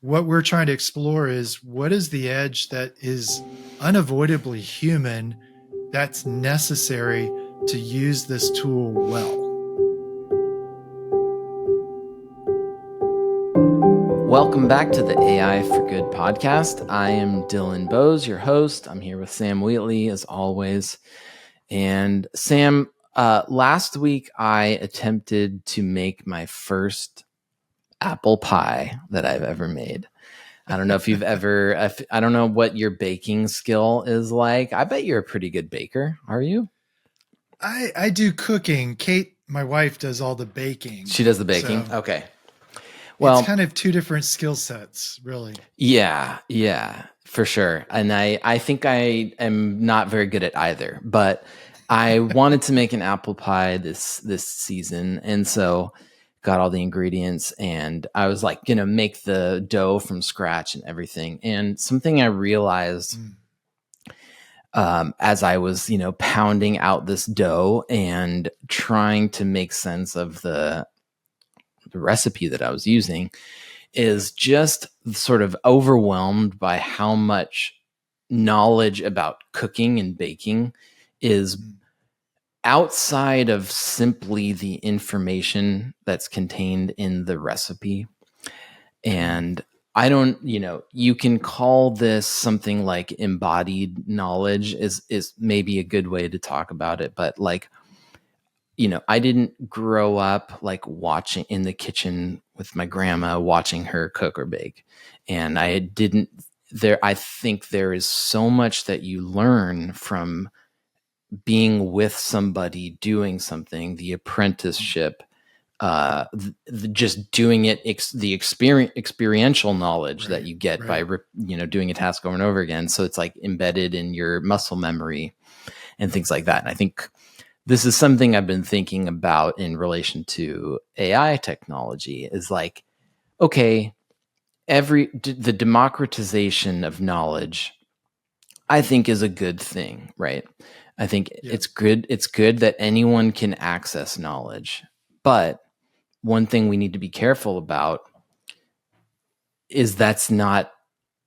what we're trying to explore is what is the edge that is unavoidably human that's necessary to use this tool well. Welcome back to the AI for Good podcast. I am Dylan Bose, your host. I'm here with Sam Wheatley, as always. And Sam, last week I attempted to make my first apple pie that I've ever made. I don't know if you've ever, I don't know what your baking skill is like. I bet you're a pretty good baker. Are you? I do cooking. Kate, my wife, does all the baking. She does the baking? So okay. Well, it's kind of two different skill sets, really. Yeah, for sure. And I think I am not very good at either, but I wanted to make an apple pie this season. And so got all the ingredients and I was like, make the dough from scratch and everything. And something I realized as I was, pounding out this dough and trying to make sense of the recipe that I was using is just sort of overwhelmed by how much knowledge about cooking and baking is outside of simply the information that's contained in the recipe. And I don't, you can call this something like embodied knowledge is maybe a good way to talk about it. But like, I didn't grow up like watching in the kitchen with my grandma, watching her cook or bake. And I think there is so much that you learn from being with somebody doing something, the apprenticeship, just doing it, the experiential knowledge that you get by, doing a task over and over again. So it's like embedded in your muscle memory and things like that. And I think this is something I've been thinking about in relation to AI technology is like, okay, the democratization of knowledge, I think is a good thing, right? I think it's good. It's good that anyone can access knowledge. But one thing we need to be careful about is that's not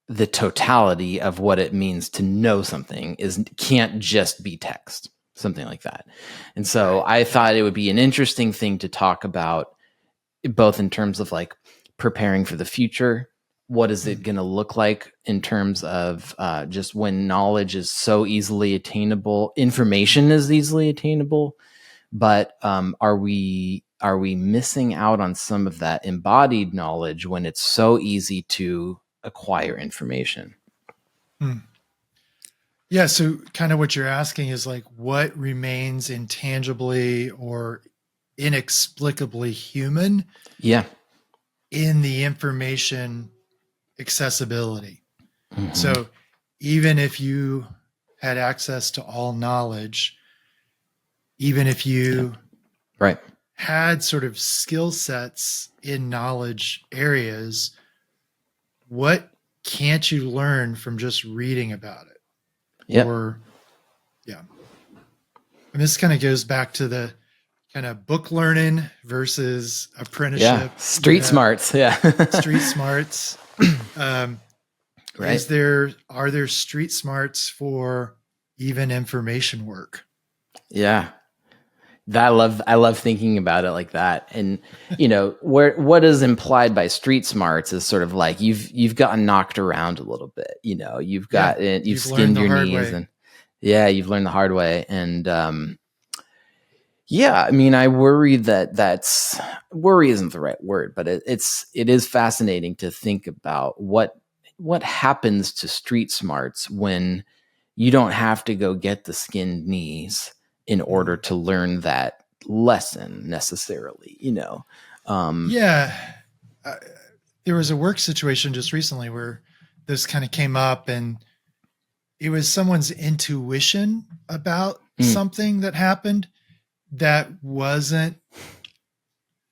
the totality of what it means to know something. Can't just be text. Something like that. And so I thought it would be an interesting thing to talk about, both in terms of like preparing for the future. What is it going to look like in terms of just when knowledge is so easily attainable, information is easily attainable, but are we missing out on some of that embodied knowledge when it's so easy to acquire information? Yeah, so kind of what you're asking is like what remains intangibly or inexplicably human in the information accessibility. So even if you had access to all knowledge, even if you had sort of skill sets in knowledge areas, what can't you learn from just reading about it? And this kind of goes back to the kind of book learning versus apprenticeship. Street smarts. Street smarts. Are there street smarts for even information work? Yeah. I love thinking about it like that. And, what is implied by street smarts is sort of like you've gotten knocked around a little bit, you've got it, you've skinned your knees and you've learned the hard way. And, I mean, I worry that's worry isn't the right word, but it is fascinating to think about what happens to street smarts when you don't have to go get the skinned knees in order to learn that lesson necessarily, There was a work situation just recently where this kind of came up, and it was someone's intuition about something that happened that wasn't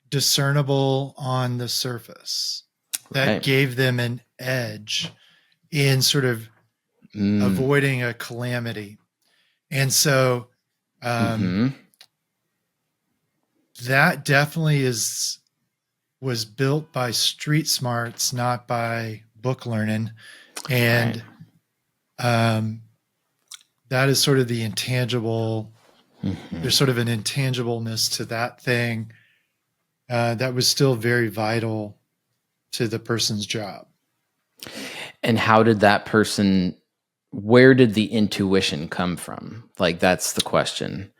discernible on the surface, that gave them an edge in sort of avoiding a calamity. And so that definitely is was built by street smarts, not by book learning. And that is sort of the intangible. There's sort of an intangibleness to that thing that was still very vital to the person's job. And how did that person, where did the intuition come from? Like, that's the question.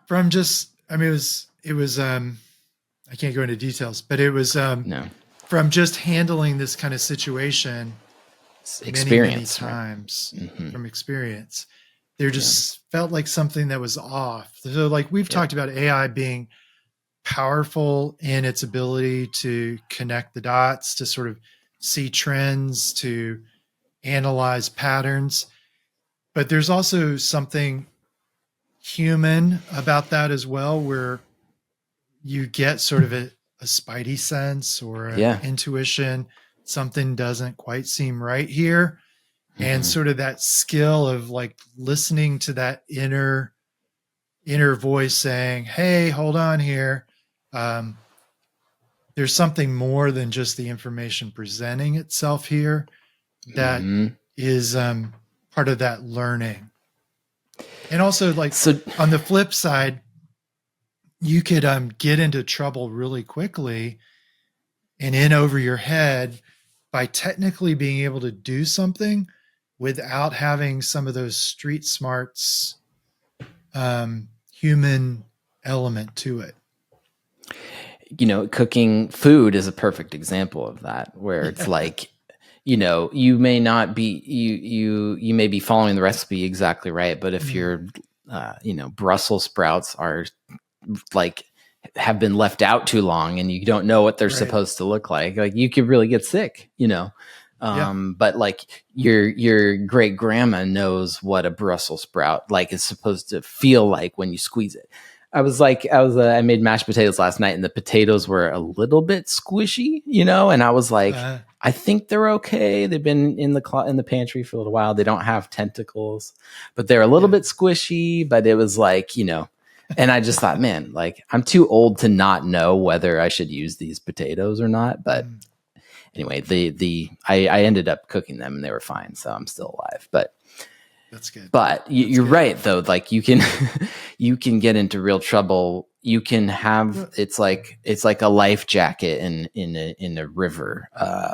From just, I mean, it was I can't go into details, but it was from just handling this kind of situation experience, many times, right? From experience. There just felt like something that was off. So like we've talked about AI being powerful in its ability to connect the dots, to sort of see trends, to analyze patterns. But there's also something human about that as well, where you get sort of a spidey sense or an intuition. Something doesn't quite seem right here. And sort of that skill of like listening to that inner voice saying, hey, hold on here. There's something more than just the information presenting itself here that is part of that learning. And also, like, on the flip side, you could get into trouble really quickly and in over your head by technically being able to do something without having some of those street smarts human element to it. You know, cooking food is a perfect example of that, where it's like, you know, you may not be, you may be following the recipe exactly right, but if your, you know, Brussels sprouts are like, have been left out too long and you don't know what they're supposed to look like you could really get sick, you know? But like your great grandma knows what a Brussels sprout like is supposed to feel like when you squeeze it. I made mashed potatoes last night and the potatoes were a little bit squishy, you know? And I was like, I think they're okay. They've been in the pantry for a little while. They don't have tentacles, but they're a little bit squishy, but it was like, you know, and I just thought, man, like I'm too old to not know whether I should use these potatoes or not. But anyway, I ended up cooking them and they were fine. So I'm still alive, but that's good. But you're right though. Like you can, you can get into real trouble. You can have, it's like a life jacket in a river,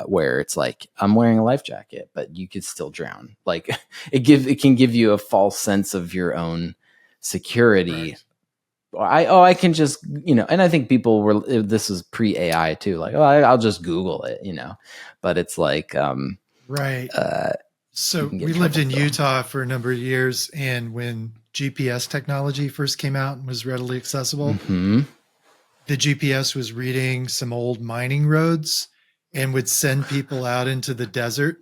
where it's like, I'm wearing a life jacket, but you could still drown. Like it can give you a false sense of your own security. Right. I can just, you know, and I think people were, this is pre-AI too. Like, I'll just Google it, you know, but it's like, right. So we lived in Utah for a number of years. And when GPS technology first came out and was readily accessible, the GPS was reading some old mining roads and would send people out into the desert.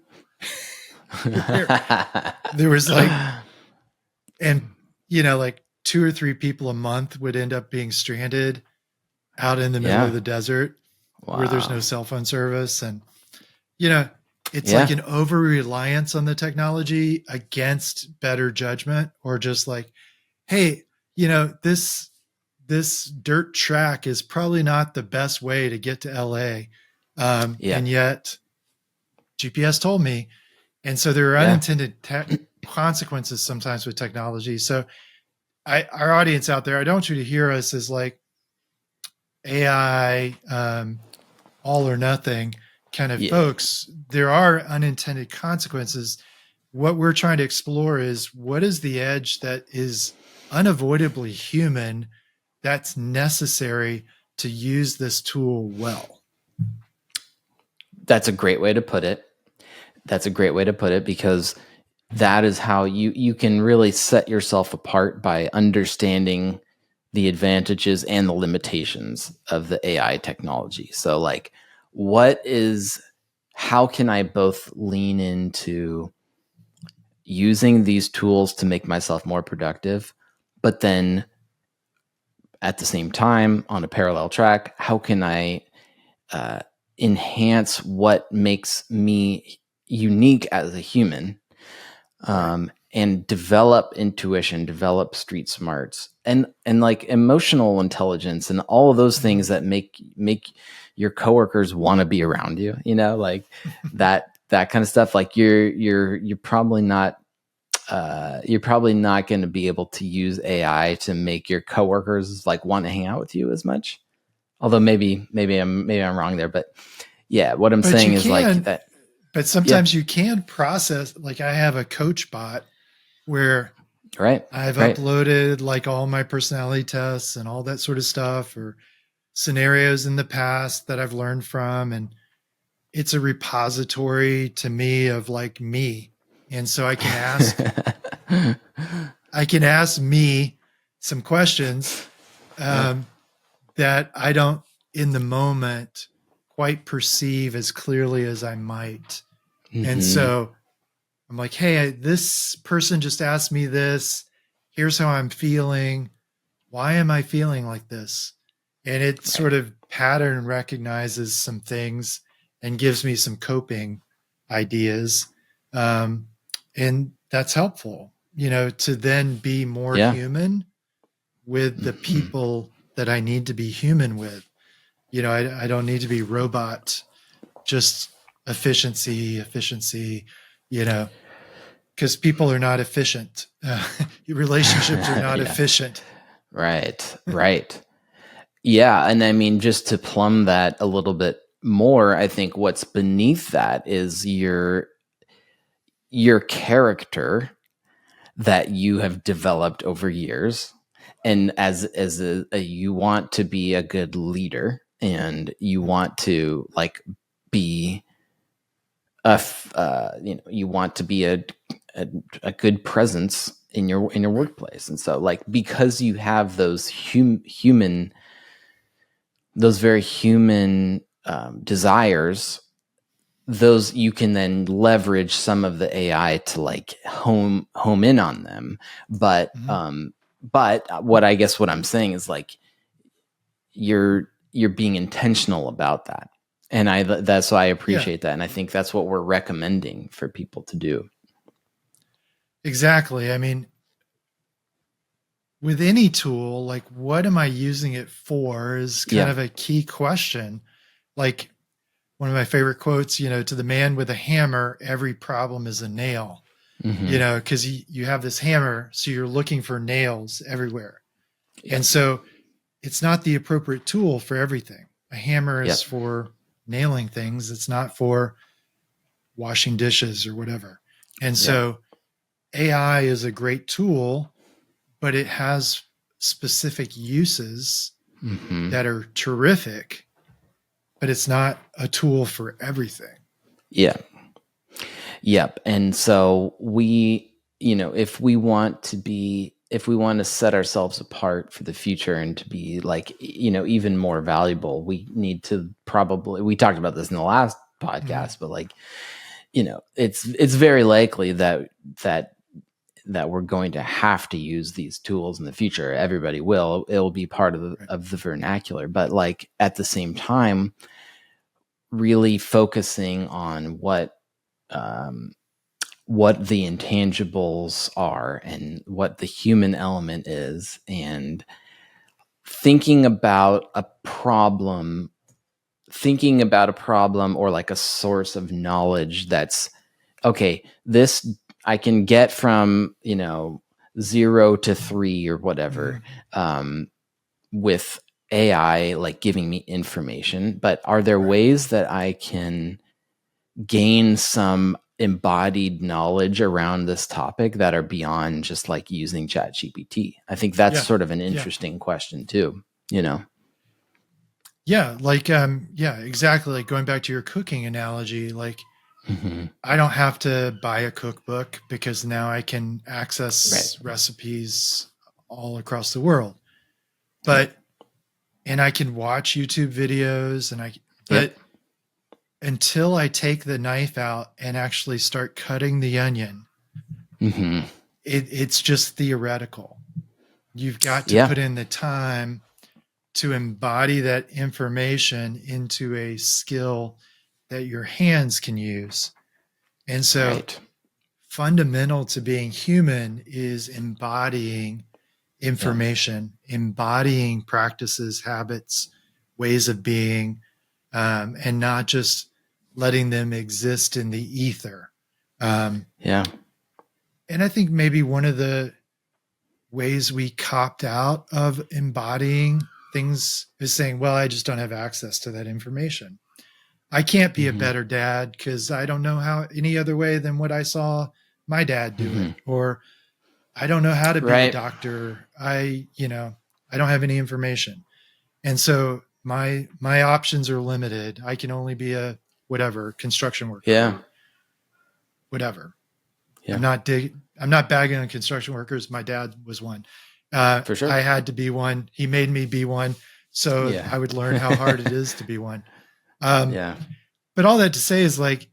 there was like, and you know, like 2 or 3 people a month would end up being stranded out in the middle of the desert where there's no cell phone service. And, you know, it's like an over-reliance on the technology against better judgment, or just like, hey, you know, this dirt track is probably not the best way to get to LA. And yet GPS told me. And so there are unintended consequences sometimes with technology. So our audience out there, I don't want you to hear us as like AI, all or nothing kind of folks. There are unintended consequences. What we're trying to explore is, what is the edge that is unavoidably human that's necessary to use this tool well? That's a great way to put it. Because that is how you can really set yourself apart by understanding the advantages and the limitations of the AI technology. So like, how can I both lean into using these tools to make myself more productive, but then at the same time on a parallel track, how can I enhance what makes me unique as a human, and develop intuition, develop street smarts, and like emotional intelligence, and all of those things that make your coworkers want to be around you, like that kind of stuff. Like you're probably not going to be able to use AI to make your coworkers like want to hang out with you as much. Although maybe I'm wrong there, but yeah, what I'm saying is like that. But sometimes you can process, like I have a coach bot where I've uploaded like all my personality tests and all that sort of stuff, or scenarios in the past that I've learned from. And it's a repository to me of like me. And so I can ask, me some questions that I don't in the moment quite perceive as clearly as I might. Mm-hmm. And so I'm like, hey, this person just asked me this. Here's how I'm feeling. Why am I feeling like this? And it sort of pattern recognizes some things and gives me some coping ideas. And that's helpful, to then be more human with the people that I need to be human with. I don't need to be robot, just efficiency, because people are not efficient. Relationships are not efficient. Right. Yeah. And I mean, just to plumb that a little bit more, I think what's beneath that is your character that you have developed over years. And as you want to be a good leader, and you want to like be you want to be a good presence in your workplace. And so like, because you have those those very human desires, those you can then leverage some of the AI to like home in on them. But what I'm saying is like, you're being intentional about that. And that's why I appreciate that. And I think that's what we're recommending for people to do. Exactly. I mean, with any tool, like what am I using it for is kind of a key question. Like one of my favorite quotes, to the man with a hammer, every problem is a nail, because you have this hammer, so you're looking for nails everywhere. And so it's not the appropriate tool for everything. A hammer is for nailing things. It's not for washing dishes or whatever. And so AI is a great tool, but it has specific uses that are terrific, but it's not a tool for everything. Yeah. Yep. And so we, if we want to set ourselves apart for the future and to be like, even more valuable, we need to we talked about this in the last podcast, but like, it's very likely that we're going to have to use these tools in the future. Everybody will. It will be part of the vernacular. But like at the same time, really focusing on what the intangibles are and what the human element is, and thinking about a problem or like a source of knowledge that's okay, this I can get from 0 to 3 or whatever with AI like giving me information, but are there ways that I can gain some embodied knowledge around this topic that are beyond just like using ChatGPT? I think that's sort of an interesting question too, Yeah, like exactly. Like going back to your cooking analogy, like I don't have to buy a cookbook because now I can access recipes all across the world. But and I can watch YouTube videos, but until I take the knife out and actually start cutting the onion, it's just theoretical. You've got to put in the time to embody that information into a skill that your hands can use. And so fundamental to being human is embodying information, embodying practices, habits, ways of being, and not just letting them exist in the ether. Yeah. And I think maybe one of the ways we copped out of embodying things is saying, well, I just don't have access to that information. I can't be a better dad because I don't know how any other way than what I saw my dad do it. Or I don't know how to be a doctor. I don't have any information. And so my options are limited. I can only be a whatever construction worker. Yeah. Whatever. Yeah. I'm not bagging on construction workers. My dad was one. For sure. I had to be one. He made me be one. So I would learn how hard it is to be one. But all that to say is, like,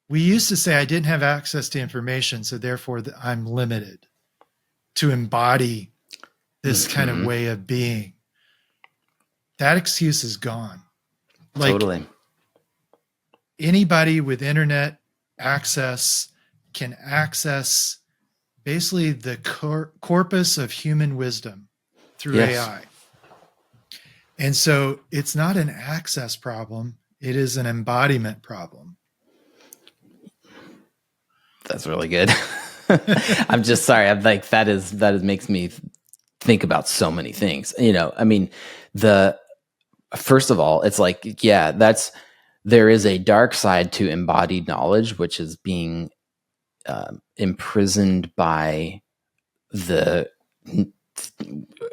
we used to say I didn't have access to information, so therefore I'm limited to embody this kind of way of being. That excuse is gone. Like, totally. Anybody with internet access can access basically the corpus of human wisdom through AI. And so it's not an access problem. It is an embodiment problem. That's really good. I'm just sorry. I'm like, that is makes me think about so many things. I mean, first of all, it's like, there is a dark side to embodied knowledge, which is being imprisoned by the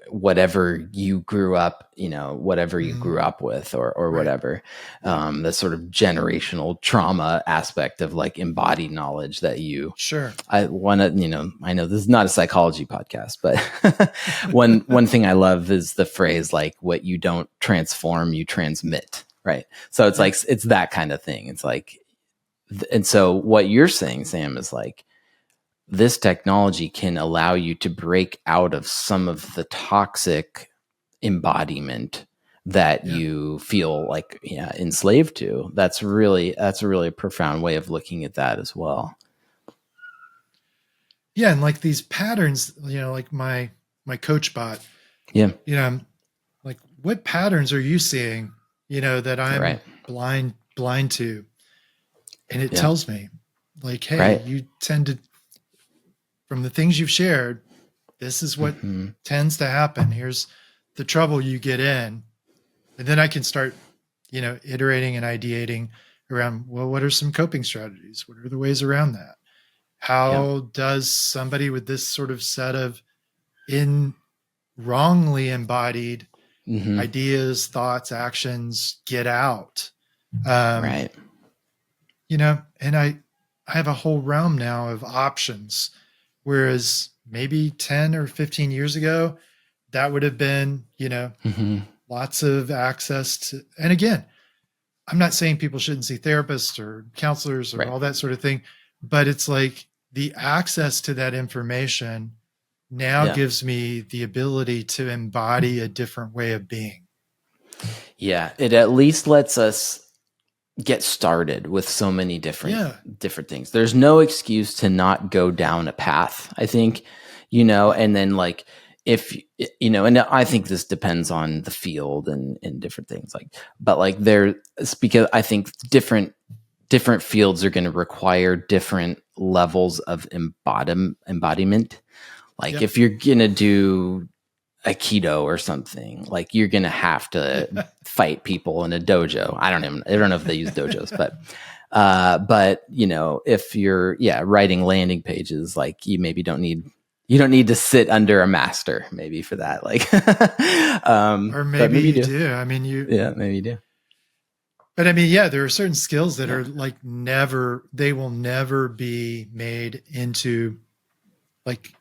whatever you grew up, whatever you grew up with or whatever, the sort of generational trauma aspect of like embodied knowledge that I know this is not a psychology podcast, but one thing I love is the phrase, like, what you don't transform, you transmit. Right. So it's like, it's that kind of thing. It's like, and so what you're saying, Sam, is like, this technology can allow you to break out of some of the toxic embodiment that you feel like enslaved to. That's a really profound way of looking at that as well. Yeah, and like these patterns, like my coach bot. Yeah. Like, what patterns are you seeing, that I'm blind to? And it tells me, like, hey, you tend to, from the things you've shared, this is what tends to happen. Here's the trouble you get in. And then I can start, iterating and ideating around, well, what are some coping strategies? What are the ways around that? How does somebody with this sort of set of wrongly embodied ideas, thoughts, actions get out? And I have a whole realm now of options. Whereas maybe 10 or 15 years ago, that would have been, lots of access to. And again, I'm not saying people shouldn't see therapists or counselors or all that sort of thing, but it's like the access to that information now gives me the ability to embody a different way of being. Yeah, it at least lets us get started with so many different things. There's no excuse to not go down a path, I think, and then, like, if, and I think this depends on the field and different things, like, but like it's because I think different fields are going to require different levels of embodiment. Like if you're going to do Aikido or something, like, you're gonna have to fight people in a dojo. I don't know if they use dojos, but if you're writing landing pages, like, you maybe don't need to sit under a master, maybe, for that, like, or maybe you do. I mean, maybe you do. But I mean, there are certain skills that are like they will never be made into, like,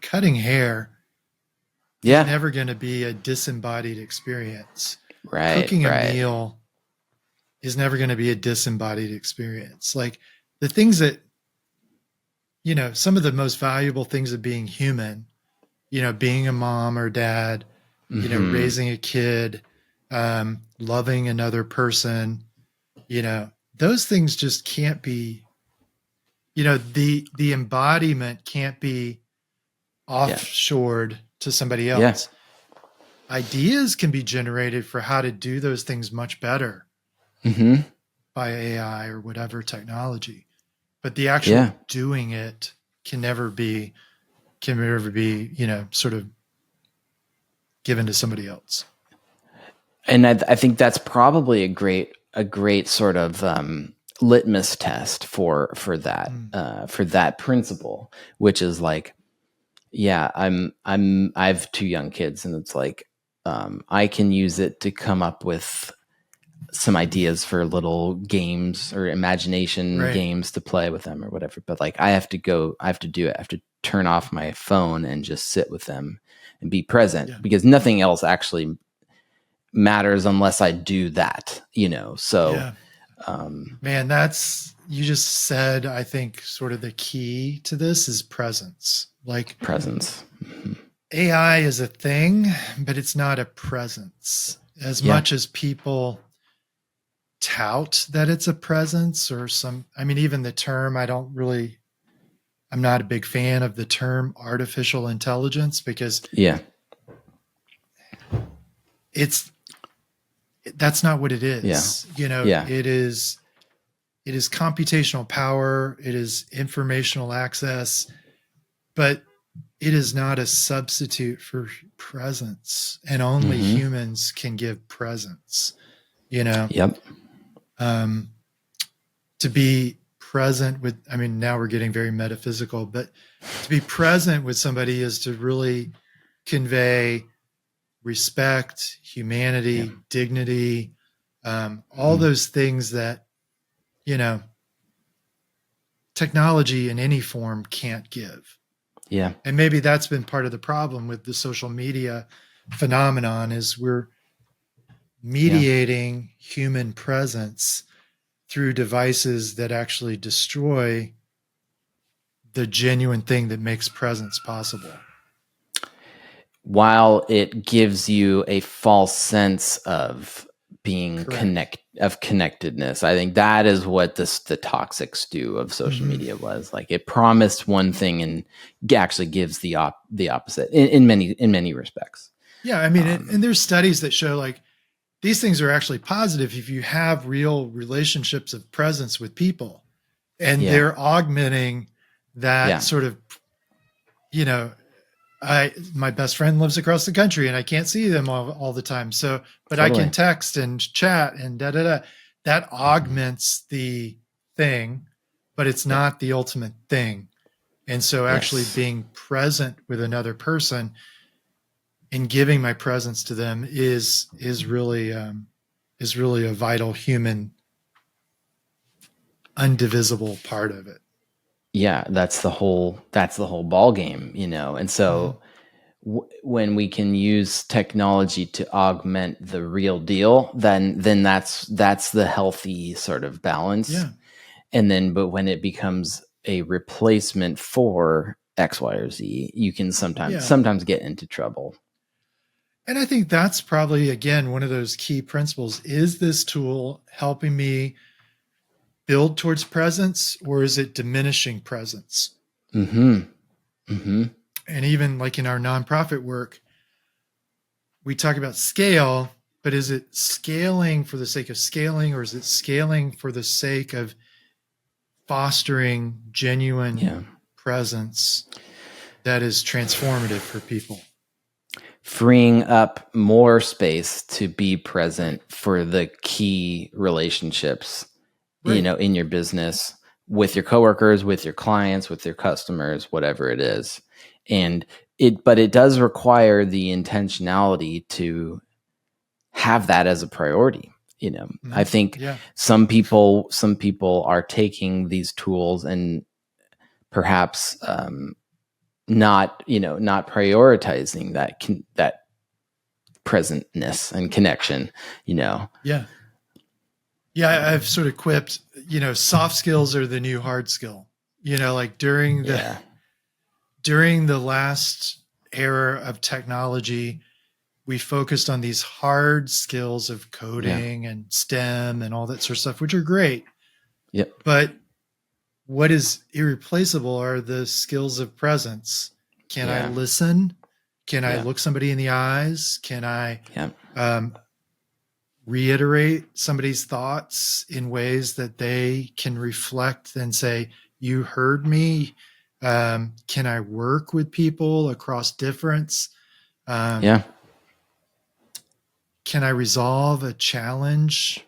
cutting hair. It's never going to be a disembodied experience. Right. Cooking a meal is never going to be a disembodied experience. Like, the things that, some of the most valuable things of being human, being a mom or dad, raising a kid, loving another person, those things just can't be, the embodiment can't be offshored to somebody else. ideas can be generated for how to do those things much better by AI or whatever technology. But the actual doing it can never be, sort of given to somebody else. And I think that's probably a great sort of litmus test for that principle, which is like, yeah, I have 2 young kids, and it's like, I can use it to come up with some ideas for little games or imagination games to play with them or whatever. But like, I have to do it. I have to turn off my phone and just sit with them and be present, because nothing else actually matters unless I do that, So, man, you just said, I think sort of the key to this is presence. Like presence. AI is a thing, but it's not a presence. As much as people tout that it's a presence or even the term, I'm not a big fan of the term artificial intelligence, because that's not what it is. It is computational power, it is informational access, but it is not a substitute for presence, and only humans can give presence, to be present with, now we're getting very metaphysical, but to be present with somebody is to really convey respect, humanity, dignity, all those things that, technology in any form can't give. Yeah. And maybe that's been part of the problem with the social media phenomenon, is we're mediating human presence through devices that actually destroy the genuine thing that makes presence possible. While it gives you a false sense of being connectedness. I think that is what the toxic stew of social media was. Like, it promised one thing and actually gives the opposite in many respects. Yeah, and there's studies that show like these things are actually positive if you have real relationships of presence with people, and they're augmenting that sort of, my best friend lives across the country and I can't see them all the time. So, but I can text and chat and that augments the thing, but it's not the ultimate thing. And so actually being present with another person and giving my presence to them is really a vital human, undivisible part of it. Yeah, that's the whole ball game, And so when we can use technology to augment the real deal, then that's the healthy sort of balance. Yeah. And then, but when it becomes a replacement for X, Y, or Z, you can sometimes get into trouble. And I think that's probably, again, one of those key principles. Is this tool helping me build towards presence, or is it diminishing presence? And even like in our nonprofit work, we talk about scale, but is it scaling for the sake of scaling, or is it scaling for the sake of fostering genuine presence that is transformative for people? Freeing up more space to be present for the key relationships, in your business, with your coworkers, with your clients, with your customers, whatever it is. But it does require the intentionality to have that as a priority. I think some people are taking these tools and perhaps not prioritizing that presentness and connection. Yeah, I've sort of quipped, soft skills are the new hard skill. Like during the last era of technology, we focused on these hard skills of coding and STEM and all that sort of stuff, which are great. Yep. But what is irreplaceable are the skills of presence. Can I listen? Can I look somebody in the eyes? Can I reiterate somebody's thoughts in ways that they can reflect and say, you heard me? Can I work with people across difference? Can I resolve a challenge,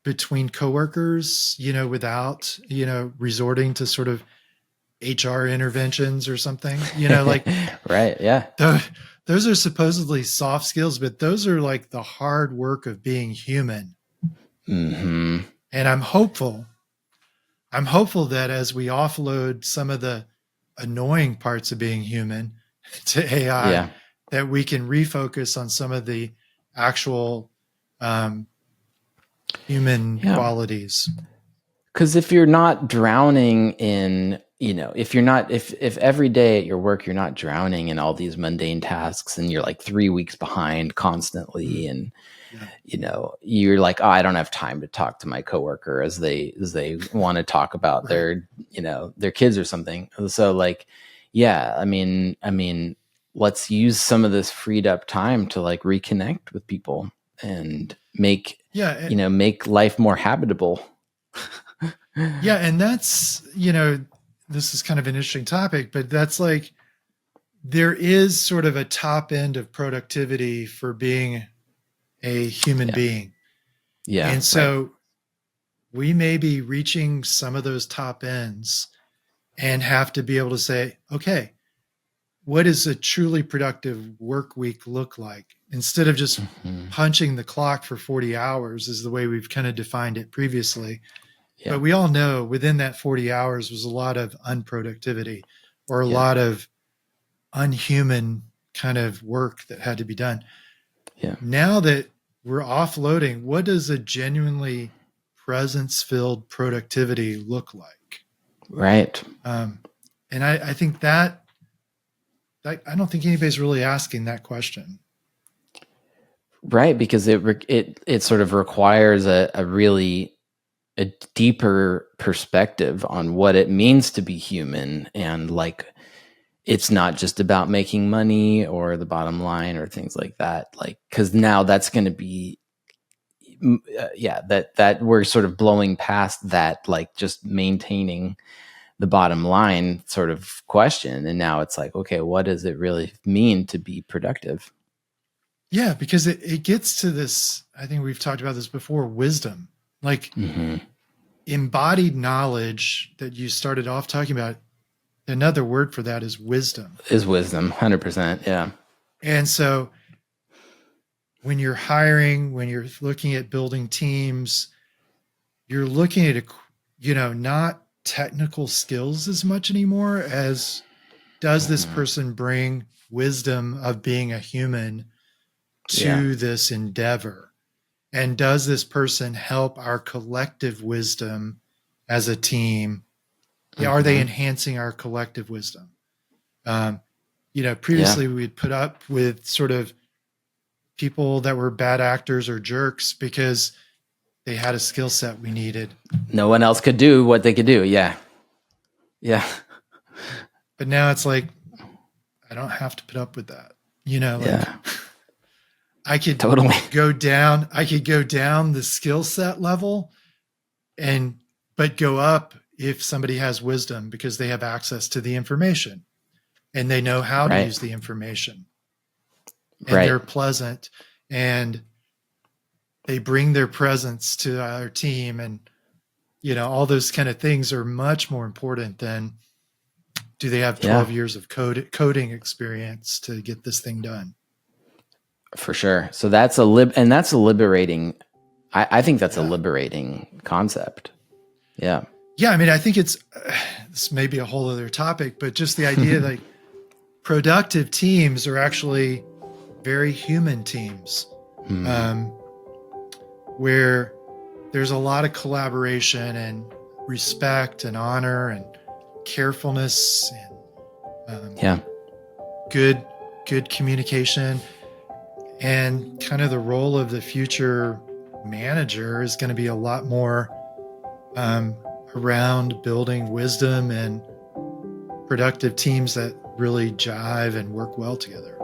between coworkers, without, resorting to sort of HR interventions or something, like right. Yeah. Those are supposedly soft skills, but those are like the hard work of being human. Mm-hmm. And I'm hopeful that as we offload some of the annoying parts of being human to AI, that we can refocus on some of the actual human qualities. Because if you're not drowning in, if every day at your work you're not drowning in all these mundane tasks and you're like 3 weeks behind constantly, and you're like, oh, I don't have time to talk to my coworker as they want to talk about their kids or something. So like, I mean, let's use some of this freed up time to like reconnect with people and make make life more habitable. Yeah, and that's, this is kind of an interesting topic, but that's like, there is sort of a top end of productivity for being a human being. Yeah. And so we may be reaching some of those top ends and have to be able to say, okay, what does a truly productive work week look like? Instead of just punching the clock for 40 hours is the way we've kind of defined it previously. Yeah. But we all know within that 40 hours was a lot of unproductivity or a lot of unhuman kind of work that had to be done. Yeah. Now that we're offloading, what does a genuinely presence-filled productivity look like? Right. And I think that I don't think anybody's really asking that question. Right, because it sort of requires a really a deeper perspective on what it means to be human, and like it's not just about making money or the bottom line or things like that, like because now that's going to be that we're sort of blowing past that, like just maintaining the bottom line sort of question, and now it's like, okay, what does it really mean to be productive? Yeah, because it gets to this, I think we've talked about this before, wisdom, like embodied knowledge that you started off talking about. Another word for that is wisdom. 100%. Yeah. And so when you're hiring, when you're looking at building teams, you're looking at, not technical skills as much anymore as does this person bring wisdom of being a human to this endeavor? And does this person help our collective wisdom as a team? Are they enhancing our collective wisdom? Previously we'd put up with sort of people that were bad actors or jerks because they had a skill set we needed. No one else could do what they could do. Yeah. Yeah. But now it's like, I don't have to put up with that. I could totally go down the skill set level but go up if somebody has wisdom because they have access to the information and they know how to use the information. And they're pleasant and they bring their presence to our team, and all those kind of things are much more important than do they have 12 years of coding experience to get this thing done. For sure. So that's a liberating. I think that's a liberating concept. Yeah. Yeah. I mean, I think this may be a whole other topic, but just the idea like productive teams are actually very human teams, where there's a lot of collaboration and respect and honor and carefulness and good communication. And kind of the role of the future manager is going to be a lot more around building wisdom and productive teams that really jive and work well together.